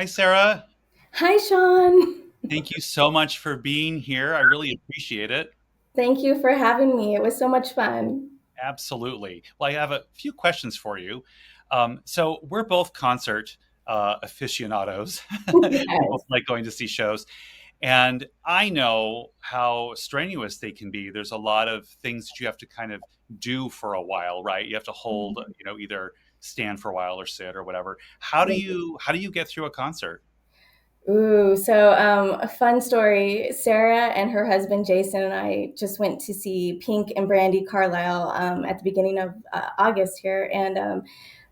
Hi, Sarah. Hi, Sean. Thank you so much for being here. I really appreciate it. Thank you for having me. It was so much fun. Absolutely. Well, I have a few questions for you. So, we're both concert aficionados. We both Yes. like going to see shows. And I know how strenuous they can be. There's a lot of things that you have to kind of do for a while, right? You have to hold, either stand for a while or sit or whatever. How do you get through a concert? So a fun story. Sarah and her husband Jason and I just went to see Pink and Brandy Carlisle at the beginning of August here, and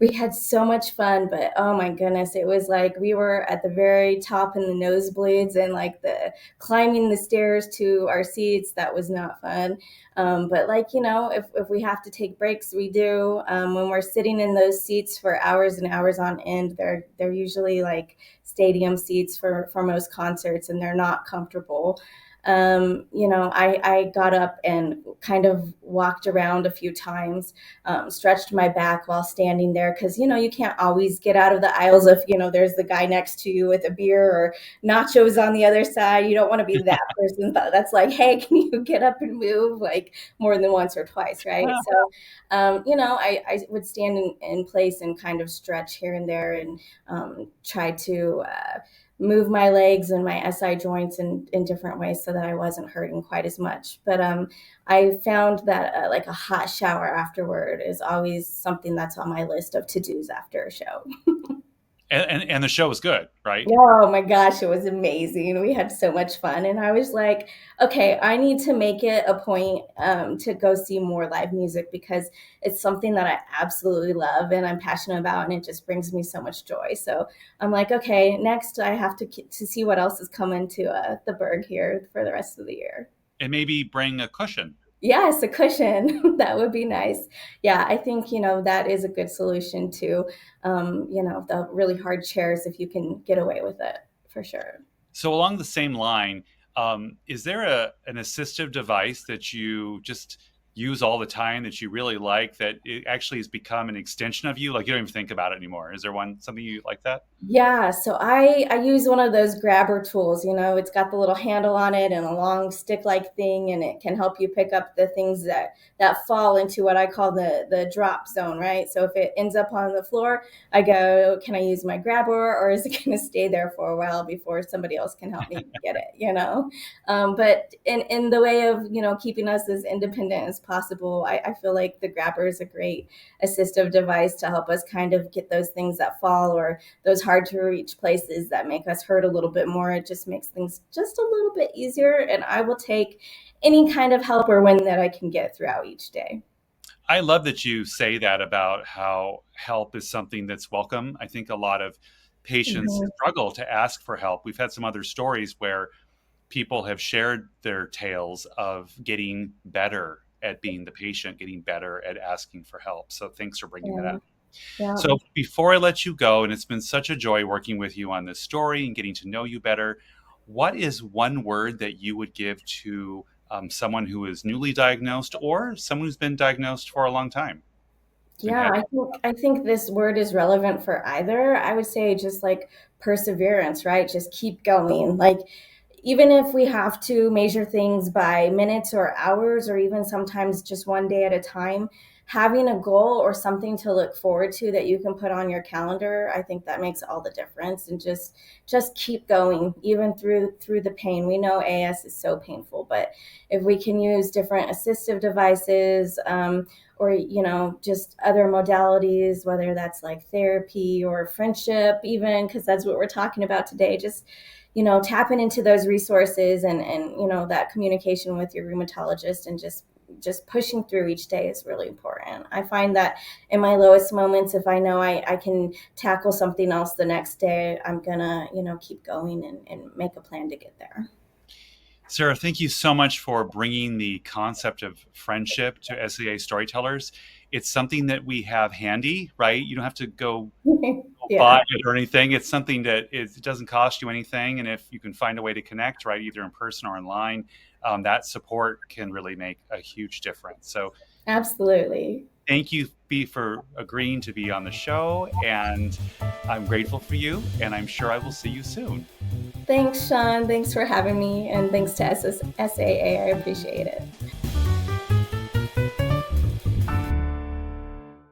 we had so much fun. But oh my goodness, it was like we were at the very top in the nosebleeds, and like the climbing the stairs to our seats. That was not fun. But like if we have to take breaks, we do. When we're sitting in those seats for hours and hours on end, they're usually like stadium seats for most concerts, and they're not comfortable. I got up and kind of walked around a few times, stretched my back while standing there because you can't always get out of the aisles if there's the guy next to you with a beer or nachos on the other side. You don't want to be that person that's like, hey, can you get up and move, like more than once or twice, right? So I would stand in place and kind of stretch here and there, and try to move my legs and my SI joints in different ways so that I wasn't hurting quite as much. But I found that like a hot shower afterward is always something that's on my list of to dos after a show. And the show was good, right? Oh my gosh, it was amazing. We had so much fun. And I was like, okay, I need to make it a point to go see more live music because it's something that I absolutely love and I'm passionate about, and it just brings me so much joy. So I'm like, okay, next I have to see what else is coming to the Berg here for the rest of the year. And maybe bring a cushion. Yes, a cushion. That would be nice. Yeah, I think, that is a good solution to, the really hard chairs if you can get away with it, for sure. So along the same line, is there an assistive device that you just use all the time that you really like that it actually has become an extension of you? Like you don't even think about it anymore. Is there something you like that? Yeah, so I use one of those grabber tools. It's got the little handle on it and a long stick-like thing, and it can help you pick up the things that fall into what I call the drop zone, right? So if it ends up on the floor, I go, can I use my grabber, or is it going to stay there for a while before somebody else can help me get it? But in the way of keeping us as independent as possible, I feel like the grabber is a great assistive device to help us kind of get those things that fall or those hard to reach places that make us hurt a little bit more. It just makes things just a little bit easier. And I will take any kind of help or win that I can get throughout each day. I love that you say that about how help is something that's welcome. I think a lot of patients Mhm. struggle to ask for help. We've had some other stories where people have shared their tales of getting better at being the patient, getting better at asking for help. So thanks for bringing that Yeah. up. Yeah. So before I let you go, and it's been such a joy working with you on this story and getting to know you better, what is one word that you would give to someone who is newly diagnosed or someone who's been diagnosed for a long time and Yeah, had? I think this word is relevant for either. I would say just like perseverance, right? Just keep going. Like even if we have to measure things by minutes or hours or even sometimes just one day at a time, having a goal or something to look forward to that you can put on your calendar, I think that makes all the difference. And just keep going even through the pain. We know AS is so painful, but if we can use different assistive devices, or just other modalities, whether that's like therapy or friendship, even because that's what we're talking about today, just tapping into those resources and that communication with your rheumatologist, and just pushing through each day is really important. I find that in my lowest moments, if I know I can tackle something else the next day, I'm gonna keep going and make a plan to get there. Sarah, thank you so much for bringing the concept of friendship to SEA storytellers. It's something that we have handy, right? You don't have to go Yeah. buy it or anything. It's something that it doesn't cost you anything. And if you can find a way to connect, right, either in person or online, that support can really make a huge difference. So Absolutely. thank you, B, for agreeing to be on the show. And I'm grateful for you. And I'm sure I will see you soon. Thanks, Sean. Thanks for having me. And thanks to SAA. I appreciate it.